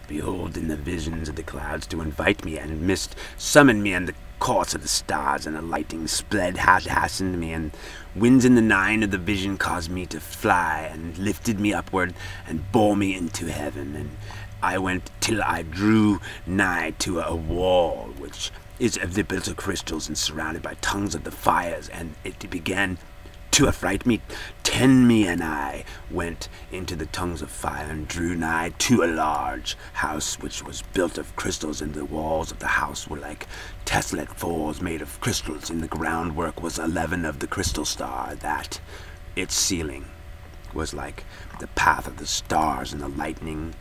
Behold, in the visions of the clouds to invite me, and mist summoned me, and the course of the stars, and the lightning spread hastened me, and winds in the nine of the vision caused me to fly, and lifted me upward, and bore me into heaven. And I went till I drew nigh to a wall, which is of the built of crystals, and surrounded by tongues of the fires, and it began to affright me, tend me, and I went into the tongues of fire, and drew nigh to a large house which was built of crystals, and the walls of the house were like tessellate floors made of crystals, and the groundwork was 11 of the crystal star, that its ceiling was like the path of the stars and the lightning,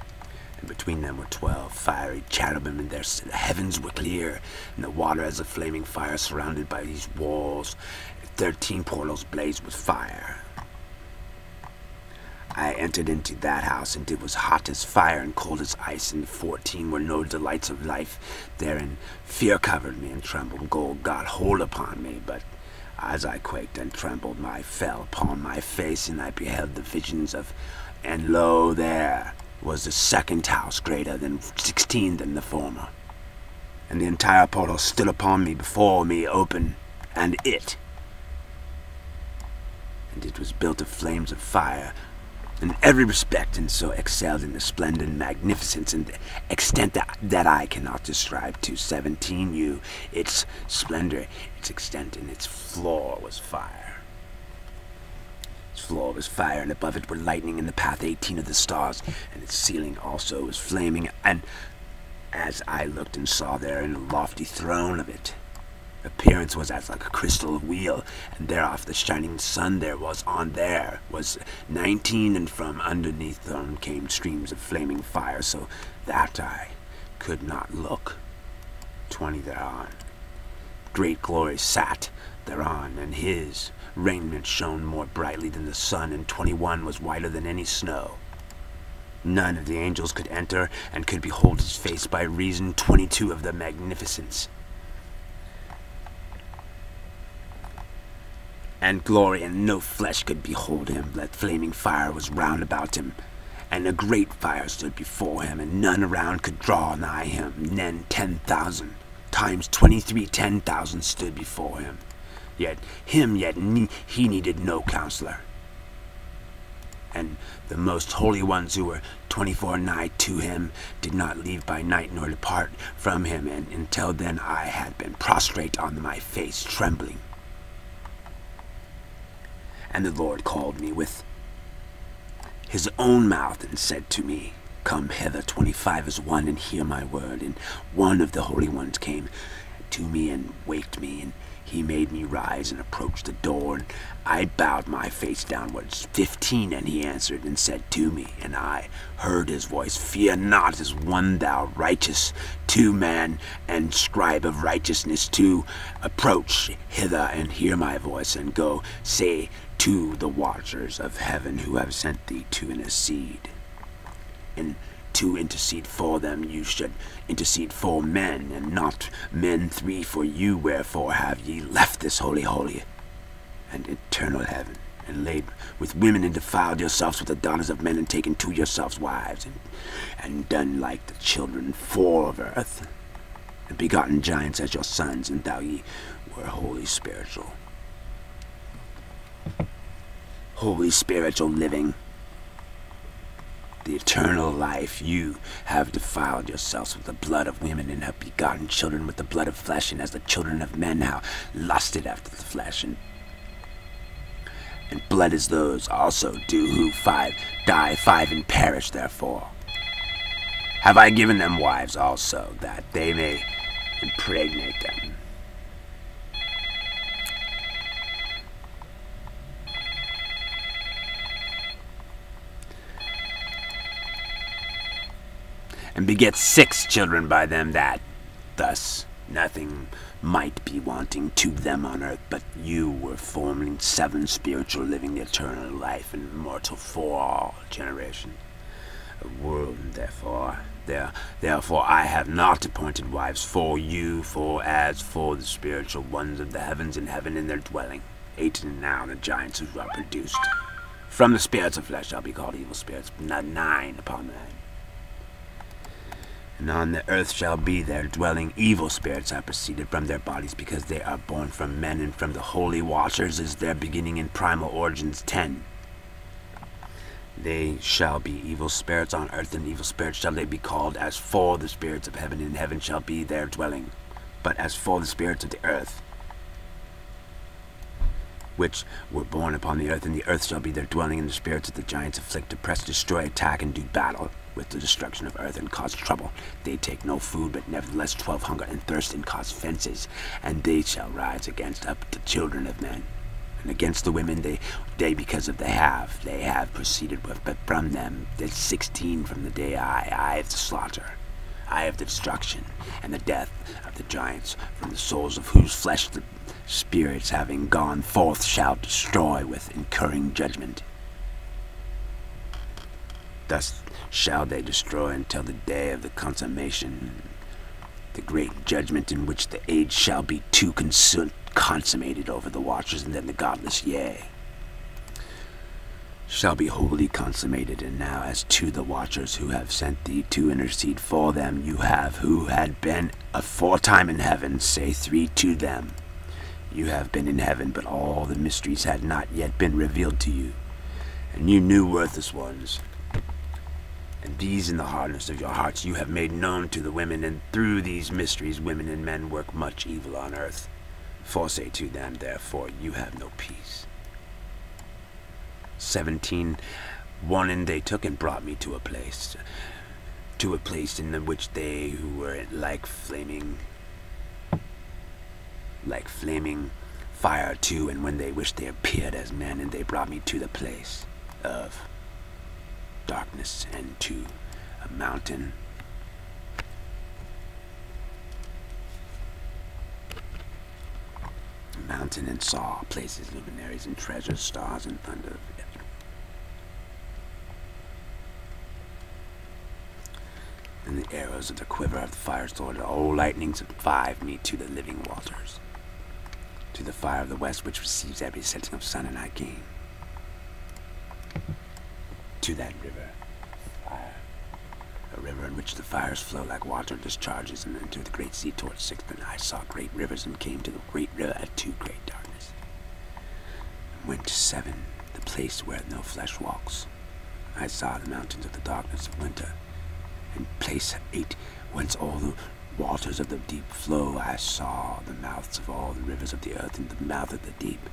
and between them were 12 fiery cherubim, and the heavens were clear, and the water as a flaming fire surrounded by these walls. 13 portals blazed with fire. I entered into that house, and it was hot as fire and cold as ice, and 14 were no delights of life therein. Fear covered me, and trembled. Gold got hold upon me, but as I quaked and trembled, I fell upon my face, and I beheld the visions of, and lo, there was the second house greater than 16 than the former. And the entire portal stood upon me, before me, open, and it was built of flames of fire, in every respect, and so excelled in the splendor and magnificence and the extent that I cannot describe to 17 you. Its splendor, its extent, and its floor was fire. Its floor was fire, and above it were lightning, and the path 18 of the stars, and its ceiling also was flaming. And as I looked and saw there in a lofty throne of it, appearance was as like a crystal wheel, and thereof the shining sun there was 19, and from underneath them came streams of flaming fire, so that I could not look. 20 thereon. Great glory sat thereon, and his raiment shone more brightly than the sun, and 21 was whiter than any snow. None of the angels could enter, and could behold his face by reason 22 of the magnificence and glory, and no flesh could behold him. That flaming fire was round about him, and a great fire stood before him, and none around could draw nigh him. Then 10,000 times 23 10,000 stood before him. Yet he needed no counselor. And the most holy ones who were 24 nigh to him did not leave by night nor depart from him, and until then I had been prostrate on my face, trembling. And the Lord called me with his own mouth, and said to me, Come hither, 25 as one, and hear my word. And one of the holy ones came to me, and waked me, and he made me rise, and approach the door, and I bowed my face downwards. 15, and he answered, and said to me, and I heard his voice, Fear not, as one thou righteous, 2 man, and scribe of righteousness, 2, approach hither, and hear my voice, and go say to the watchers of heaven who have sent thee to intercede. And to intercede for them, you should intercede for men, and not men 3 for you. Wherefore have ye left this holy and eternal heaven, and laid with women, and defiled yourselves with the daughters of men, and taken to yourselves wives, and done like the children 4 of earth, and begotten giants as your sons, and thou ye were holy spiritual living, the eternal life. You have defiled yourselves with the blood of women, and have begotten children with the blood of flesh, and as the children of men have lusted after the flesh, and blood is those also do who 5 die, 5 and perish. Therefore have I given them wives also, that they may impregnate them. And beget 6 children by them, that thus nothing might be wanting to them on earth, but you were forming 7 spiritual, living the eternal life, and immortal for all generations of world. And therefore I have not appointed wives for you, for as for the spiritual ones of the heavens, in heaven in their dwelling, 8 and now the giants who are produced from the spirits of flesh shall be called evil spirits, not 9 upon 9. And on the earth shall be their dwelling evil spirits are proceeded from their bodies, because they are born from men, and from the holy watchers is their beginning in primal origins 10. They shall be evil spirits on earth, and evil spirits shall they be called. As for the spirits of heaven, in heaven shall be their dwelling. But as for the spirits of the earth, which were born upon the earth, and the earth shall be their dwelling, and the spirits of the giants afflict, oppress, destroy, attack, and do battle with the destruction of earth, and cause trouble. They take no food, but nevertheless 12 hunger and thirst, and cause fences, and they shall rise against up the children of men. And against the women they because of they have proceeded with, but from them there's 16 from the day I have the slaughter, I have the destruction, and the death of the giants, from the souls of whose flesh the spirits having gone forth shall destroy with incurring judgment. Thus shall they destroy until the day of the consummation, the great judgment, in which the age shall be too consummated over the watchers, and then the godless, yea, shall be wholly consummated. And now as to the watchers who have sent thee to intercede for them, you have, who had been aforetime in heaven, say 3 to them. You have been in heaven, but all the mysteries had not yet been revealed to you, and you knew, worthless ones. And these in the hardness of your hearts you have made known to the women, and through these mysteries women and men work much evil on earth. For say to them, therefore, you have no peace. 17. One, and they took and brought me to a place in the which they who were like flaming fire too, and when they wished they appeared as men, and they brought me to the place of darkness, and to a mountain, and saw places, luminaries, and treasures, stars, and thunder. And the arrows of the quiver of the fire sword, all lightnings of 5, me to the living waters, to the fire of the west, which receives every setting of sun, and I came to that river, fire, a river in which the fires flow like water discharges, and then to the great sea towards 6th, and I saw great rivers, and came to the great river at 2 great darkness, and went to 7, the place where no flesh walks. I saw the mountains of the darkness of winter, and place 8, whence all the waters of the deep flow. I saw the mouths of all the rivers of the earth, and the mouth of the deep.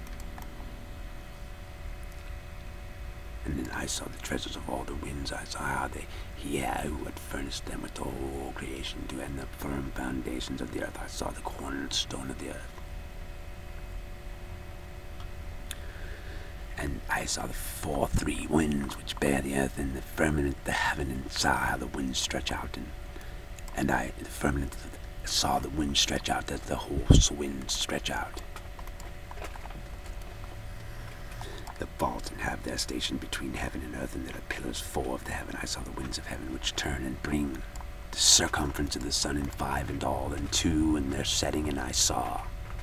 And then I saw the treasures of all the winds. I saw how he who had furnished them with the whole creation to end the firm foundations of the earth. I saw the cornerstone of the earth. And I saw the 3 winds which bear the earth, and the firmament, the heaven, and saw how the winds stretch out. And I, the firmament, saw the winds stretch out as the whole winds stretch out. The vault, and have their station between heaven and earth, and there are pillars 4 of the heaven. I saw the winds of heaven which turn and bring the circumference of the sun in 5 and all, and 2 in their setting. And I saw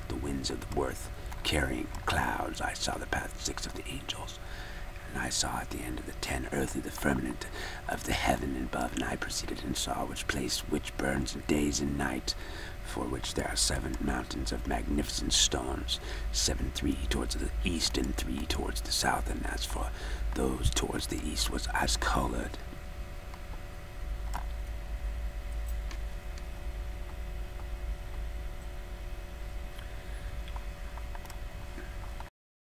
the winds of the earth carrying clouds. I saw the path 6 of the angels, and I saw at the end of the 10 earthly the firmament of the heaven above. And I proceeded and saw which place which burns in days and night, for which there are 7 mountains of magnificent stones, 7 3 towards the east, and 3 towards the south. And as for those towards the east was as colored